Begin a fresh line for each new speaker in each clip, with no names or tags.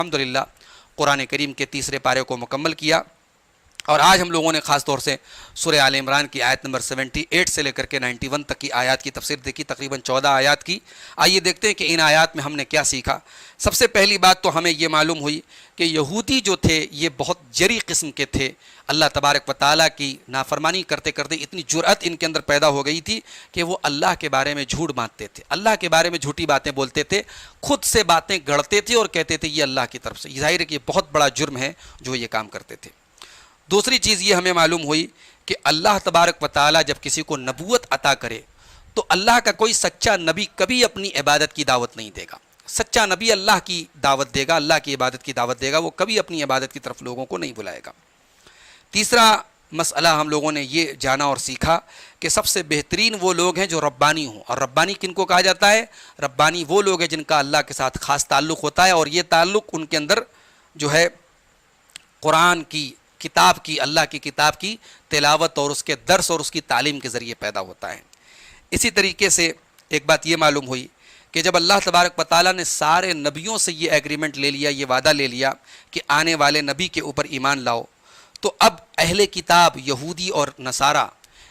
الحمدللہ قرآن کریم کے تیسرے پارے کو مکمل کیا، اور آج ہم لوگوں نے خاص طور سے سورہ آل عمران کی آیت نمبر 78 سے لے کر کے 91 تک کی آیات کی تفسیر دیکھی، تقریباً 14 آیات کی۔ آئیے دیکھتے ہیں کہ ان آیات میں ہم نے کیا سیکھا۔ سب سے پہلی بات تو ہمیں یہ معلوم ہوئی کہ یہودی جو تھے یہ بہت جری قسم کے تھے، اللہ تبارک و تعالیٰ کی نافرمانی کرتے کرتے اتنی جرأت ان کے اندر پیدا ہو گئی تھی کہ وہ اللہ کے بارے میں جھوٹ باندھتے تھے، اللہ کے بارے میں جھوٹی باتیں بولتے تھے، خود سے باتیں گڑھتے تھے اور کہتے تھے یہ اللہ کی طرف سے۔ ظاہر ہے کہ یہ بہت بڑا جرم ہے جو یہ کام کرتے تھے۔ دوسری چیز یہ ہمیں معلوم ہوئی کہ اللہ تبارک و تعالیٰ جب کسی کو نبوت عطا کرے تو اللہ کا کوئی سچا نبی کبھی اپنی عبادت کی دعوت نہیں دے گا۔ سچا نبی اللہ کی دعوت دے گا، اللہ کی عبادت کی دعوت دے گا، وہ کبھی اپنی عبادت کی طرف لوگوں کو نہیں بلائے گا۔ تیسرا مسئلہ ہم لوگوں نے یہ جانا اور سیکھا کہ سب سے بہترین وہ لوگ ہیں جو ربانی ہوں، اور ربانی کن کو کہا جاتا ہے؟ ربانی وہ لوگ ہیں جن کا اللہ کے ساتھ خاص تعلق ہوتا ہے، اور یہ تعلق ان کے اندر جو ہے قرآن کی کتاب کی، اللہ کی کتاب کی تلاوت اور اس کے درس اور اس کی تعلیم کے ذریعے پیدا ہوتا ہے۔ اسی طریقے سے ایک بات یہ معلوم ہوئی کہ جب اللہ تبارک و تعالیٰ نے سارے نبیوں سے یہ ایگریمنٹ لے لیا، یہ وعدہ لے لیا کہ آنے والے نبی کے اوپر ایمان لاؤ، تو اب اہل کتاب یہودی اور نصارہ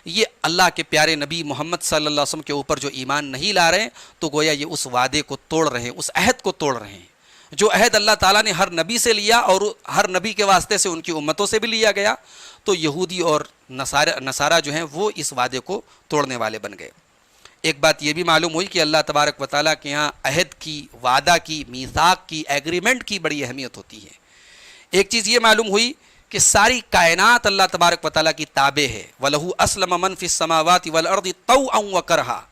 یہ اللہ کے پیارے نبی محمد صلی اللہ علیہ وسلم کے اوپر جو ایمان نہیں لا رہے ہیں، تو گویا یہ اس وعدے کو توڑ رہے ہیں، اس عہد کو توڑ رہے ہیں جو عہد اللہ تعالیٰ نے ہر نبی سے لیا، اور ہر نبی کے واسطے سے ان کی امتوں سے بھی لیا گیا۔ تو یہودی اور نصارہ جو ہیں وہ اس وعدے کو توڑنے والے بن گئے۔ ایک بات یہ بھی معلوم ہوئی کہ اللہ تبارک و تعالیٰ کے ہاں عہد کی، وعدہ کی، میثاق کی، ایگریمنٹ کی بڑی اہمیت ہوتی ہے۔ ایک چیز یہ معلوم ہوئی کہ ساری کائنات اللہ تبارک و تعالیٰ کی تابع ہے۔ وَلَهُ أَسْلَمَ مَنْ فِي السَّمَاوَاتِ وَالْأَرْضِ طَوْعًا وَكَرْهًا،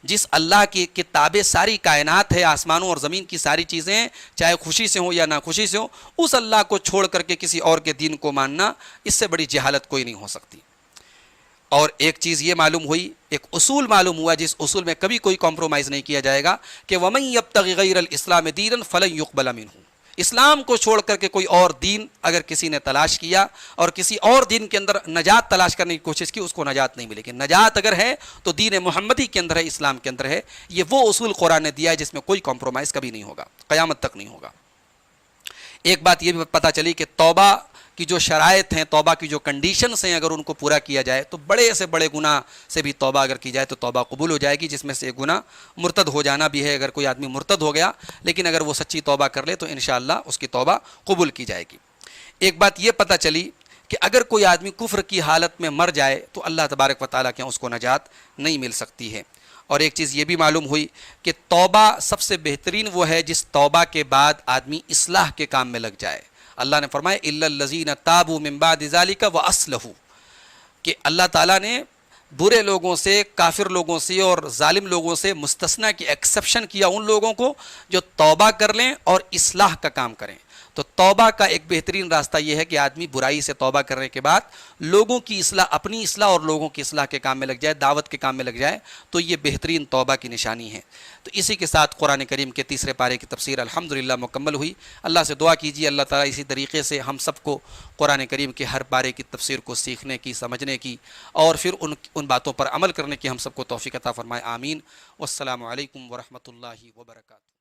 جس اللہ کی تابع ساری کائنات ہے، آسمانوں اور زمین کی ساری چیزیں، چاہے خوشی سے ہوں یا ناخوشی سے ہوں، اس اللہ کو چھوڑ کر کے کسی اور کے دین کو ماننا، اس سے بڑی جہالت کوئی نہیں ہو سکتی۔ اور ایک چیز یہ معلوم ہوئی، ایک اصول معلوم ہوا جس اصول میں کبھی کوئی کمپرومائز نہیں کیا جائے گا کہ وَمَن يَبْتَغِ غَيْرَ الْإِسْلَامِ دِينًا فَلَن يُقْبَلَ مِنْهُ، اسلام کو چھوڑ کر کے کوئی اور دین اگر کسی نے تلاش کیا اور کسی اور دین کے اندر نجات تلاش کرنے کی کوشش کی، اس کو نجات نہیں ملے گی۔ نجات اگر ہے تو دین محمدی کے اندر ہے، اسلام کے اندر ہے۔ یہ وہ اصول قرآن نے دیا ہے جس میں کوئی کمپرومائز کبھی نہیں ہوگا، قیامت تک نہیں ہوگا۔ ایک بات یہ بھی پتہ چلی کہ توبہ کی جو شرائط ہیں، توبہ کی جو کنڈیشنز ہیں، اگر ان کو پورا کیا جائے تو بڑے سے بڑے گناہ سے بھی توبہ اگر کی جائے تو توبہ قبول ہو جائے گی، جس میں سے ایک گناہ مرتد ہو جانا بھی ہے۔ اگر کوئی آدمی مرتد ہو گیا لیکن اگر وہ سچی توبہ کر لے تو انشاءاللہ اس کی توبہ قبول کی جائے گی۔ ایک بات یہ پتہ چلی کہ اگر کوئی آدمی کفر کی حالت میں مر جائے تو اللہ تبارک و تعالیٰ کے اس کو نجات نہیں مل سکتی ہے۔ اور ایک چیز یہ بھی معلوم ہوئی کہ توبہ سب سے بہترین وہ ہے جس توبہ کے بعد آدمی اصلاح کے کام میں لگ جائے۔ اللہ نے فرمایا اِلَّا الَّذِينَ تَابُوا مِن بَعْدِ ذَلِكَ وَأَصْلَحُوا، کہ اللہ تعالیٰ نے برے لوگوں سے، کافر لوگوں سے اور ظالم لوگوں سے مستثنیٰ کی ایکسیپشن کیا ان لوگوں کو جو توبہ کر لیں اور اصلاح کا کام کریں۔ تو توبہ کا ایک بہترین راستہ یہ ہے کہ آدمی برائی سے توبہ کرنے کے بعد لوگوں کی اصلاح، اپنی اصلاح اور لوگوں کی اصلاح کے کام میں لگ جائے، دعوت کے کام میں لگ جائے، تو یہ بہترین توبہ کی نشانی ہے۔ تو اسی کے ساتھ قرآن کریم کے تیسرے پارے کی تفسیر الحمدللہ مکمل ہوئی۔ اللہ سے دعا کیجیے اللہ تعالیٰ اسی طریقے سے ہم سب کو قرآن کریم کے ہر پارے کی تفسیر کو سیکھنے کی، سمجھنے کی اور پھر ان باتوں پر عمل کرنے کی ہم سب کو توفیق عطا فرمائے، آمین۔ والسلام علیکم ورحمۃ اللہ وبرکاتہ۔